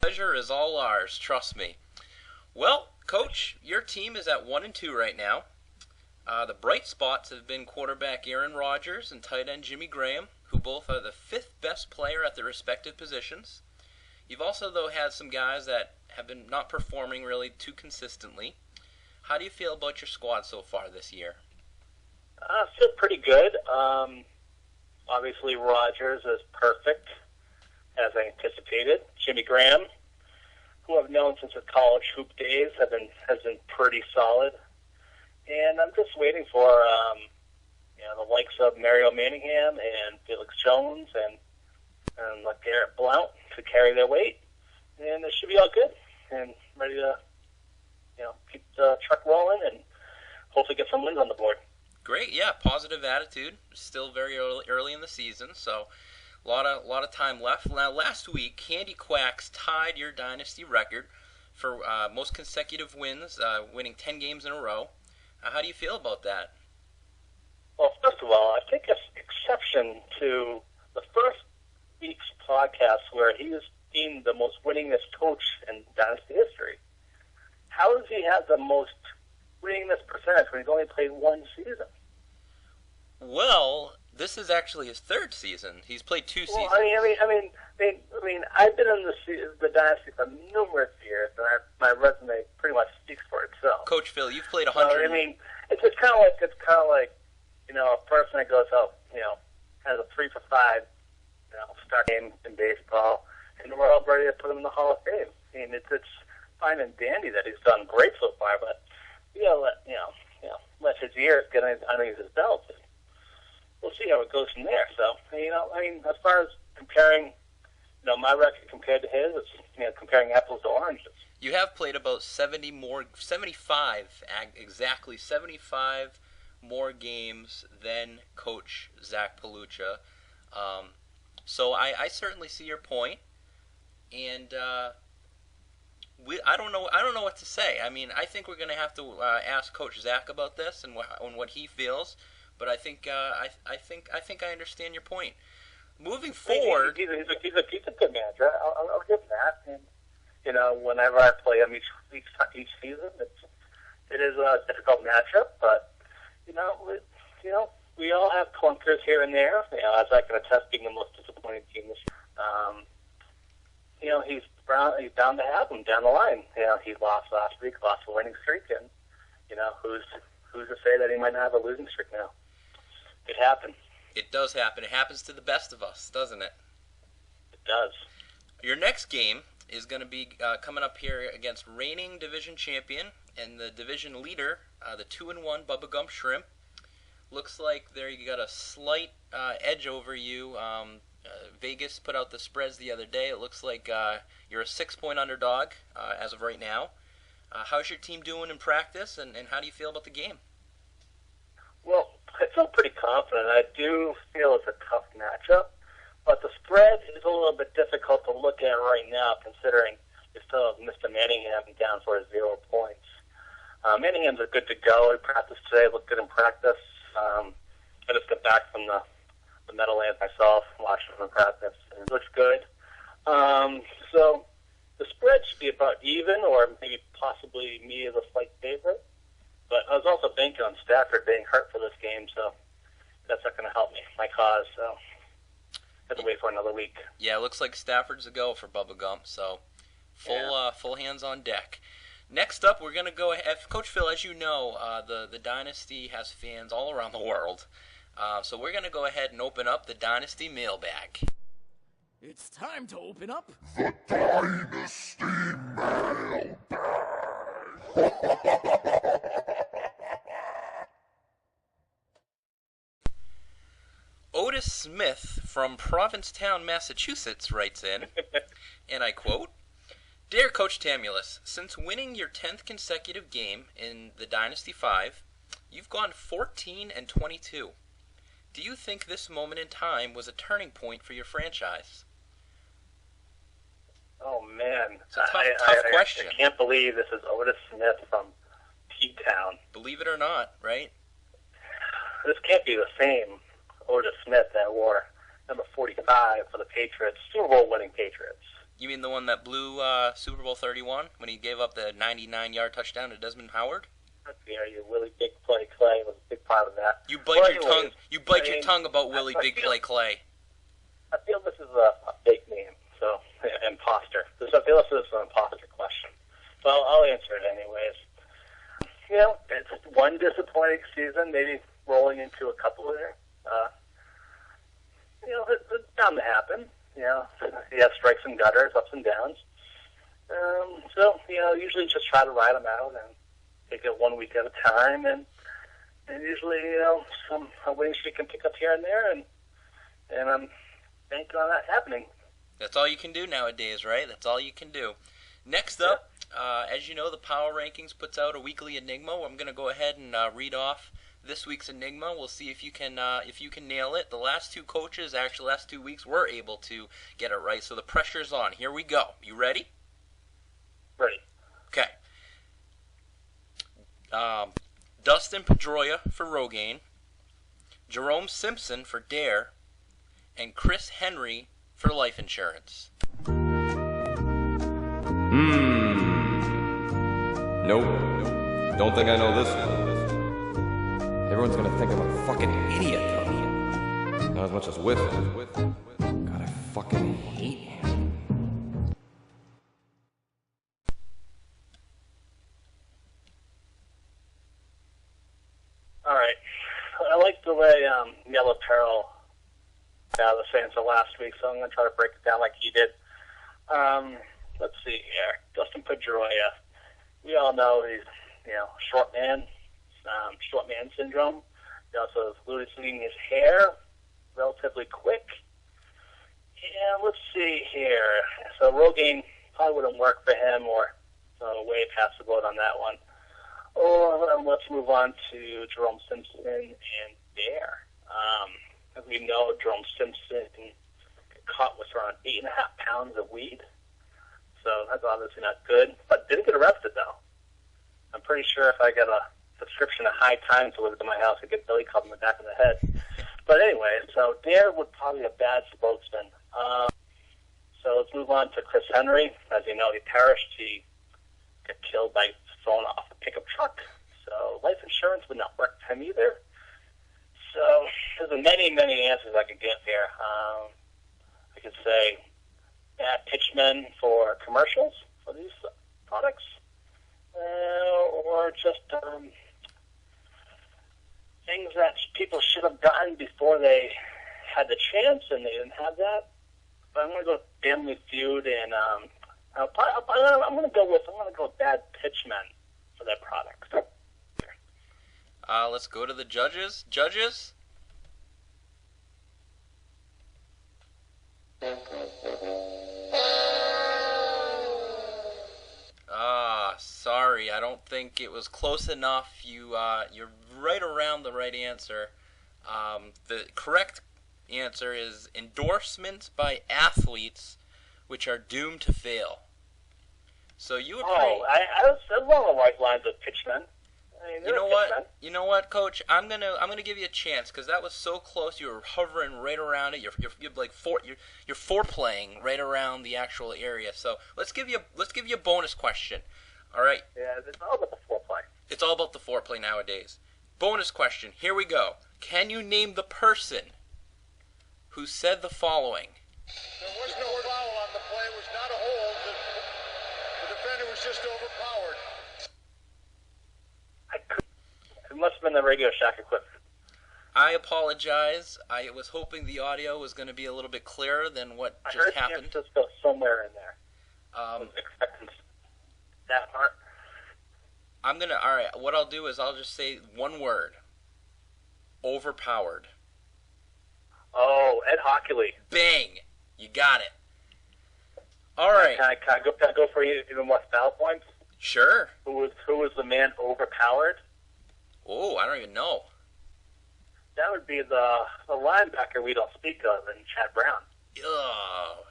Pleasure is all ours, trust me. Well, Coach, your team is at 1-2 right now. The bright spots have been quarterback Aaron Rodgers and tight end Jimmy Graham, who both are the fifth best player at their respective positions. You've also, though, had some guys that have been not performing really too consistently. How do you feel about your squad so far this year? I feel pretty good. Obviously, Rodgers is perfect, as I anticipated. Jimmy Graham, who I've known since his college hoop days, has been pretty solid. And I'm just waiting for the likes of Mario Manningham and Felix Jones and Garrett Blount to carry their weight, and it should be all good and ready to keep the truck rolling and hopefully get some wins on the board. Great, yeah, positive attitude. Still very early in the season, so a lot of time left. Now, last week, Candy Quacks tied your dynasty record for most consecutive wins, winning 10 games in a row. How do you feel about that? Well, first of all, I take an exception to the first week's podcast where he was deemed the most winningest coach in dynasty history. How does he have the most winningest percentage when he's only played one season? Well, this is actually his third season. He's played two seasons. Well, I mean, I've been in the dynasty for numerous years, and my resume pretty much speaks for itself. Coach Phil, you've played 100. I mean, it's kind of like a person that goes out, has a 3 for 5, start game in baseball, and we're all ready to put him in the Hall of Fame. I mean, it's fine and dandy that he's done great so far, but let his years get underneath his belt. We'll see how it goes from there. So, as far as comparing, my record compared to his, it's, comparing apples to oranges. You have played about 75 more games than Coach Zach Palucha. So I certainly see your point, and I don't know what to say. I mean, I think we're going to have to ask Coach Zach about this and what he feels. But I think I understand your point. Moving forward, he's a good manager. I'll give him that. And whenever I play him each season, it is a difficult matchup. But we all have clunkers here and there. As I can attest, being the most disappointing team this year. He's bound to have them down the line. He lost last week, lost a winning streak, and who's to say that he might not have a losing streak now? It happened. It does happen. It happens to the best of us, doesn't it? It does. Your next game is going to be coming up here against reigning division champion and the division leader, the 2-1 Bubba Gump Shrimp. Looks like there you got a slight edge over you. Vegas put out the spreads the other day. It looks like you're a 6-point underdog as of right now. How's your team doing in practice, and how do you feel about the game? Well, I feel pretty confident. I do feel it's a tough matchup, but the spread is a little bit difficult to look at right now, considering you still have Mr. Manningham down for 0 points. Manningham's good to go. He practiced today, looked good in practice. I just got back from the Meadowlands myself, watched him in practice, and it looks good. So the spread should be about even, or maybe possibly me as a slight favorite. But I was also banking on Stafford being hurt for this game, so that's not going to help me, my cause. So I have to wait for another week. Yeah, it looks like Stafford's a go for Bubba Gump, so full hands on deck. Next up, we're going to go ahead. Coach Phil, as you know, the Dynasty has fans all around the world. So we're going to go ahead and open up the Dynasty mailbag. It's time to open up the Dynasty mailbag. Otis Smith from Provincetown, Massachusetts writes in, and I quote, "Dear Coach Tamulus, since winning your 10th consecutive game in the Dynasty 5, you've gone 14-22. Do you think this moment in time was a turning point for your franchise?" Oh, man. It's a tough question. I can't believe this is Otis Smith from P-Town. Believe it or not, right? This can't be the same Otis Smith that wore number 45 for the Patriots, Super Bowl winning Patriots. You mean the one that blew Super Bowl 31 when he gave up the 99-yard touchdown to Desmond Howard? Yeah, you Willie Big Play Clay was a big part of that. You bite your tongue. You bite your tongue about Willie Big Play Clay. I feel this is a fake name, so imposter. I feel this is an imposter question. So I'll answer it anyways. You know, it's one disappointing season, maybe rolling into a couple of there. You know, it's bound to happen. You know, he has strikes and gutters, ups and downs. So, you know, usually just try to ride them out and take it 1 week at a time. And usually, you know, some winning streak can pick up here and there. And I'm banking on that happening. That's all you can do nowadays, right? That's all you can do. Next up, as you know, the Power Rankings puts out a weekly Enigma. I'm going to go ahead and read off this week's Enigma. We'll see if you can nail it. The last two coaches, actually last 2 weeks, were able to get it right. So the pressure's on. Here we go. You ready? Ready. Okay. Dustin Pedroia for Rogaine, Jerome Simpson for Dare, and Chris Henry for life insurance. Nope. Don't think I know this one. Everyone's gonna think I'm a fucking idiot, though. Not as much as with. God, I fucking hate him. All right. I like the way Yellow Peril was saying so last week, so I'm going to try to break it down like he did. Let's see here. Dustin Pedroia. We all know he's, you know, short man syndrome. He also is losing his hair relatively quick. And let's see here. So Rogaine probably wouldn't work for him, or so way past the boat on that one. Or let's move on to Jerome Simpson and Dare. As we know, Jerome Simpson got caught with around 8.5 pounds of weed. So that's obviously not good. But didn't get arrested, though. I'm pretty sure if I get a subscription to High Times delivered to my house, I'd get Billy Club in the back of the head. But anyway, so Dare would probably be a bad spokesman. So let's move on to Chris Henry. As you know, he perished. He got killed by thrown off a pickup truck. So life insurance would not work for him either. So there's many, many answers I could give here. I could say bad pitchmen for commercials for these products. Or just things that people should have gotten before they had the chance and they didn't have that. But I'm going to go with Family Feud, and I'm going to go with bad pitchmen for their products. Let's go to the judges. Judges? Sorry, I don't think it was close enough. You're right around the right answer. The correct answer is endorsements by athletes which are doomed to fail. So you would I was along the right lines of pitchmen. I mean, You know what, Coach? I'm gonna give you a chance because that was so close. You were hovering right around it. You're foreplaying right around the actual area. So let's give you a bonus question. All right. Yeah, it's all about the foreplay. It's all about the foreplay nowadays. Bonus question. Here we go. Can you name the person who said the following? There was no foul on the play. It was not a hold. The defender was just overpowered. It must have been the Radio Shack equipment. I apologize. I was hoping the audio was going to be a little bit clearer than what just happened. I heard San Francisco somewhere in there. I was expecting that part. All right, what I'll do is I'll just say one word. Overpowered. Oh, Ed Hockley. Bang! You got it. All right. Can I go for even more foul points? Sure. Who was the man overpowered? Oh, I don't even know. That would be the linebacker we don't speak of, and Chad Brown. Ugh.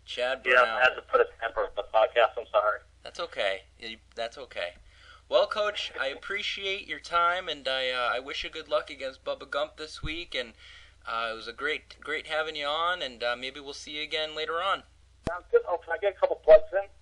Chad Brown. Yeah, I had to put a temper on the podcast. I'm sorry. That's okay. That's okay. Well, Coach, I appreciate your time, and I wish you good luck against Bubba Gump this week. And it was a great having you on, and maybe we'll see you again later on. Sounds good. Oh, can I get a couple plugs in?